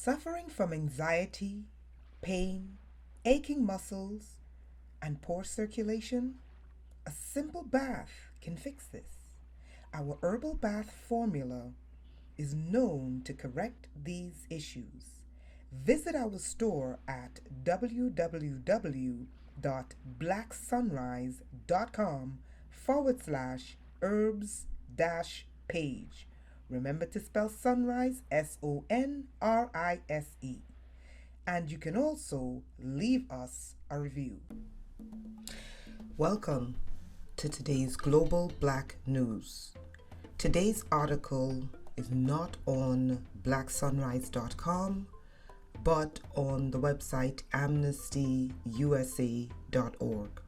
Suffering from anxiety, pain, aching muscles, and poor circulation? A simple bath can fix this. Our herbal bath formula is known to correct these issues. Visit our store at www.blacksunrise.com/herbs page. Remember to spell sunrise SONRISE. And you can also leave us a review. Welcome to today's Global Black News. Today's article is not on blacksunrise.com, but on the website amnestyusa.org.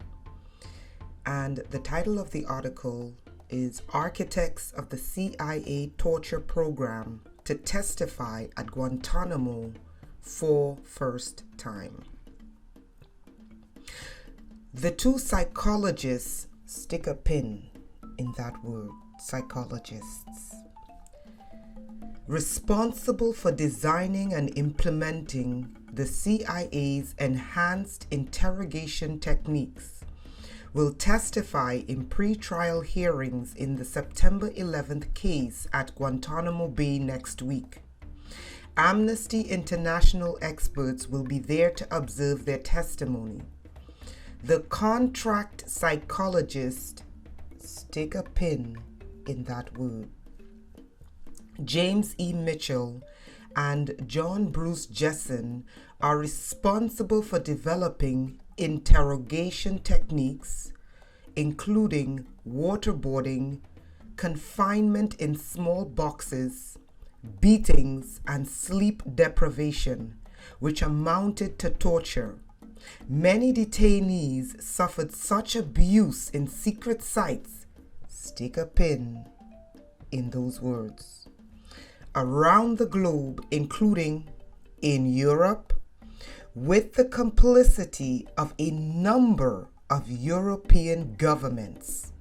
And the title of the article is Architects of the CIA Torture Program to Testify at Guantanamo for First Time. The two psychologists, stick a pin in that word, psychologists, responsible for designing and implementing the CIA's enhanced interrogation techniques will testify in pre-trial hearings in the September 11th case at Guantanamo Bay next week. Amnesty International experts will be there to observe their testimony. The contract psychologist, stick a pin in that word, James E. Mitchell and John Bruce Jessen are responsible for developing interrogation techniques, including waterboarding, confinement in small boxes, beatings, and sleep deprivation, which amounted to torture. Many detainees suffered such abuse in secret sites, stick a pin in those words, around the globe, including in Europe, with the complicity of a number of European governments.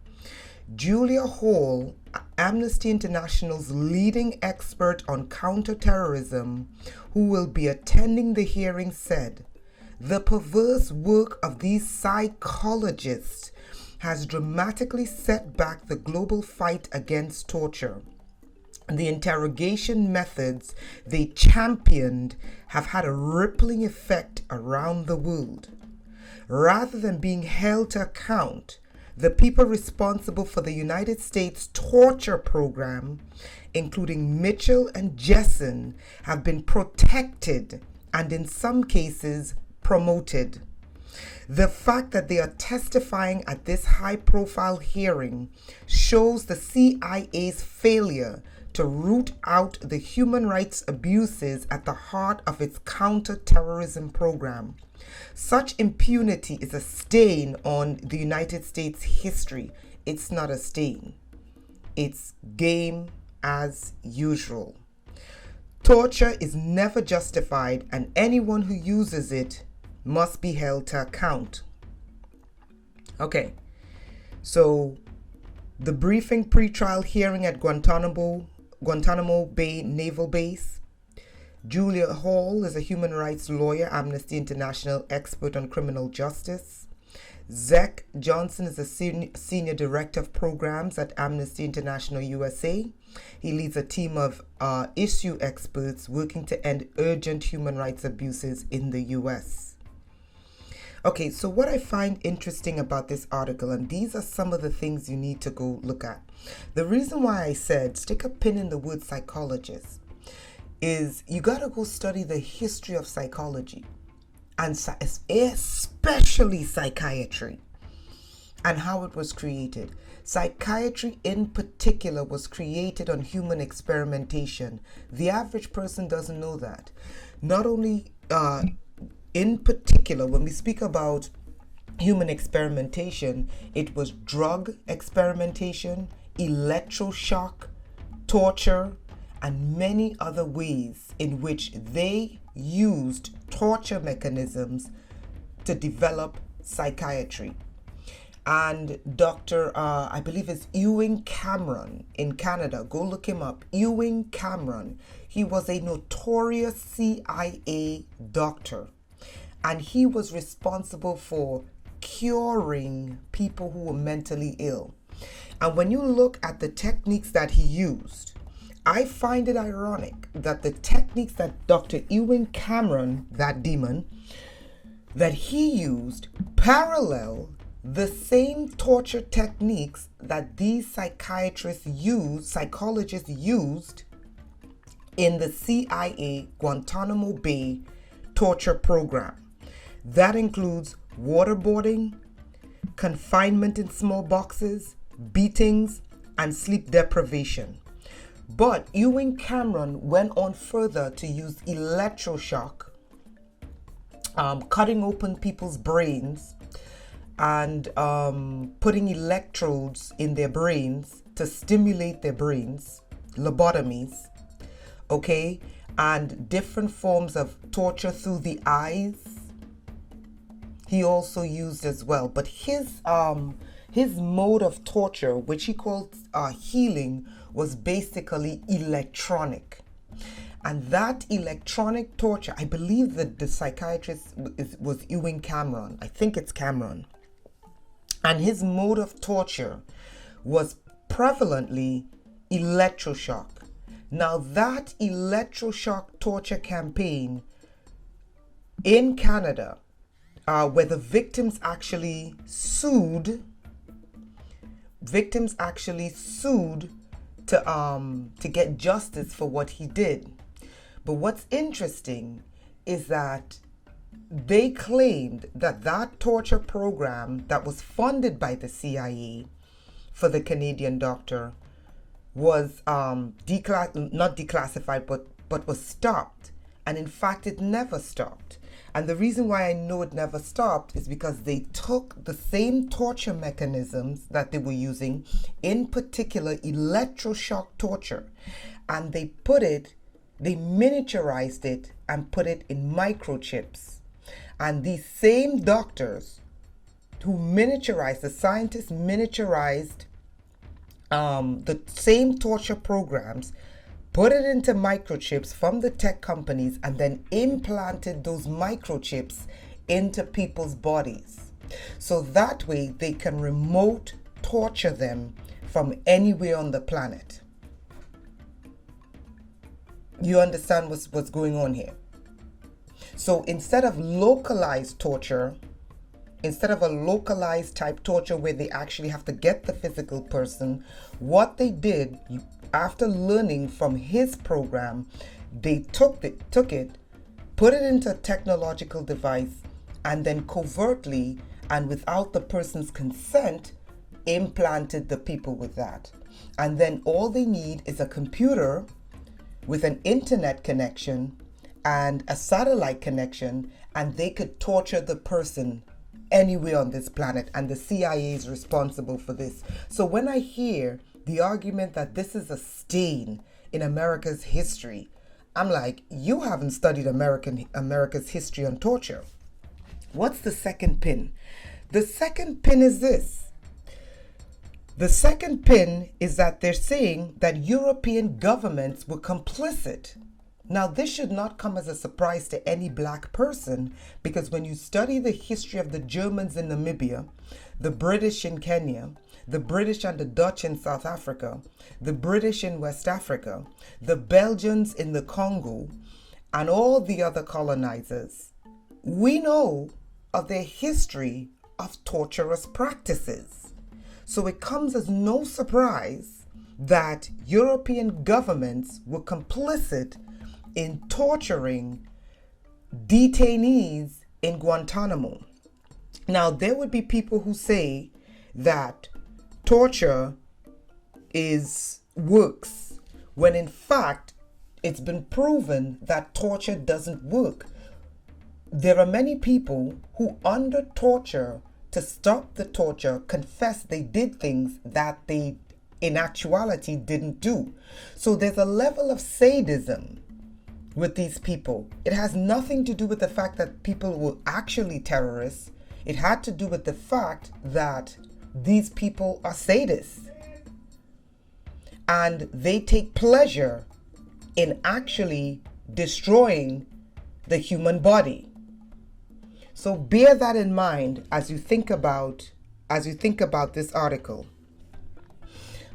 Julia Hall, Amnesty International's leading expert on counterterrorism, who will be attending the hearing, said, "The perverse work of these psychologists has dramatically set back the global fight against torture. The interrogation methods they championed have had a rippling effect around the world. Rather than being held to account, the people responsible for the United States torture program, including Mitchell and Jessen, have been protected and in some cases promoted. The fact that they are testifying at this high-profile hearing shows the CIA's failure to root out the human rights abuses at the heart of its counter-terrorism program. Such impunity is a stain on the United States history. It's not a stain. It's game as usual. Torture is never justified, and anyone who uses it must be held to account." Okay, so the briefing pre-trial hearing at Guantanamo Bay Naval Base. Julia Hall is a human rights lawyer, Amnesty International expert on criminal justice. Zach Johnson is a senior director of programs at Amnesty International USA. He leads a team of issue experts working to end urgent human rights abuses in the US. Okay, so what I find interesting about this article, and these are some of the things you need to go look at. The reason why I said stick a pin in the word psychologist is you got to go study the history of psychology, and especially psychiatry, and how it was created. Psychiatry in particular was created on human experimentation. The average person doesn't know that. Not only in particular, when we speak about human experimentation, it was drug experimentation, electroshock, torture, and many other ways in which they used torture mechanisms to develop psychiatry. And Dr. I believe it's Ewing Cameron in Canada, go look him up. Ewing Cameron He was a notorious CIA doctor, and he was responsible for curing people who were mentally ill. And when you look at the techniques that he used, I find it ironic that the techniques that Dr. Ewan Cameron, that demon, that he used parallel the same torture techniques that these psychologists used in the CIA Guantanamo Bay torture program. That includes waterboarding, confinement in small boxes, beatings, and sleep deprivation. But Ewan Cameron went on further to use electroshock, cutting open people's brains and putting electrodes in their brains to stimulate their brains, lobotomies, okay, and different forms of torture through the eyes he also used as well. But his mode of torture, which he called healing, was basically electronic. And that electronic torture, I believe that the psychiatrist was Ewan Cameron. I think it's Cameron. And his mode of torture was prevalently electroshock. Now that electroshock torture campaign in Canada, where the victims actually sued to get justice for what he did. But what's interesting is that they claimed that that torture program that was funded by the CIA for the Canadian doctor was not declassified, but was stopped. And in fact, it never stopped. And the reason why I know it never stopped is because they took the same torture mechanisms that they were using, in particular electroshock torture, and they miniaturized it and put it in microchips. And these same doctors who miniaturized, the scientists miniaturized the same torture programs, put it into microchips from the tech companies, and then implanted those microchips into people's bodies. So that way they can remote torture them from anywhere on the planet. You understand what's going on here? So instead of localized torture, instead of a localized type torture where they actually have to get the physical person, what they did after learning from his program, they took it, put it into a technological device, and then covertly and without the person's consent, implanted the people with that. And then all they need is a computer with an internet connection and a satellite connection, and they could torture the person anywhere on this planet, and the CIA is responsible for this. So when I hear the argument that this is a stain in America's history, I'm like, you haven't studied America's history on torture. What's the second pin? The second pin is this. The second pin is that they're saying that European governments were complicit. Now, this should not come as a surprise to any black person, because when you study the history of the Germans in Namibia, the British in Kenya, the British and the Dutch in South Africa, the British in West Africa, the Belgians in the Congo, and all the other colonizers, we know of their history of torturous practices. So it comes as no surprise that European governments were complicit in torturing detainees in Guantanamo. Now, there would be people who say that torture works, when in fact it's been proven that torture doesn't work. There are many people who, under torture, to stop the torture, confess they did things that they in actuality didn't do. So there's a level of sadism with these people. It has nothing to do with the fact that people were actually terrorists. It had to do with the fact that these people are sadists, and they take pleasure in actually destroying the human body. So bear that in mind as you think about this article.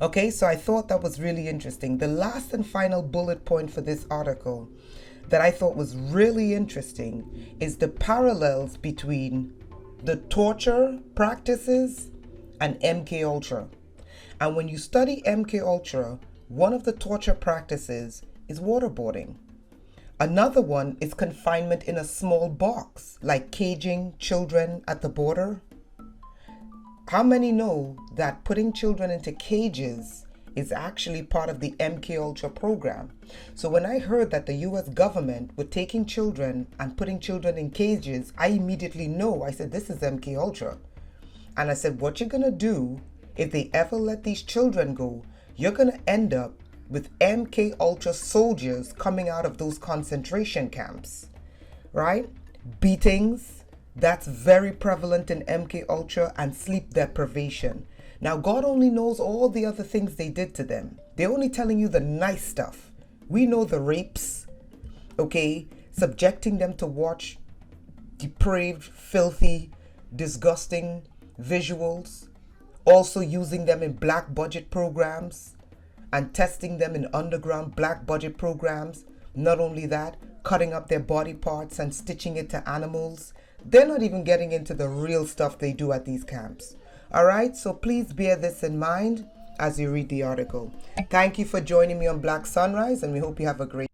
Okay, so I thought that was really interesting. The last and final bullet point for this article that I thought was really interesting is the parallels between the torture practices and MK Ultra. And when you study MK Ultra, one of the torture practices is waterboarding. Another one is confinement in a small box, like caging children at the border. How many know that putting children into cages is actually part of the MK Ultra program? So when I heard that the US government were taking children and putting children in cages, I immediately know. I said, this is MK Ultra. And I said, what you're gonna do if they ever let these children go, you're gonna end up with MK Ultra soldiers coming out of those concentration camps, right? Beatings, that's very prevalent in MK Ultra, and sleep deprivation. Now, God only knows all the other things they did to them. They're only telling you the nice stuff. We know the rapes, okay? Subjecting them to watch depraved, filthy, disgusting visuals. Also using them in black budget programs and testing them in underground black budget programs. Not only that, cutting up their body parts and stitching it to animals. They're not even getting into the real stuff they do at these camps. All right, so please bear this in mind as you read the article. Thank you for joining me on Black Sunrise, and we hope you have a great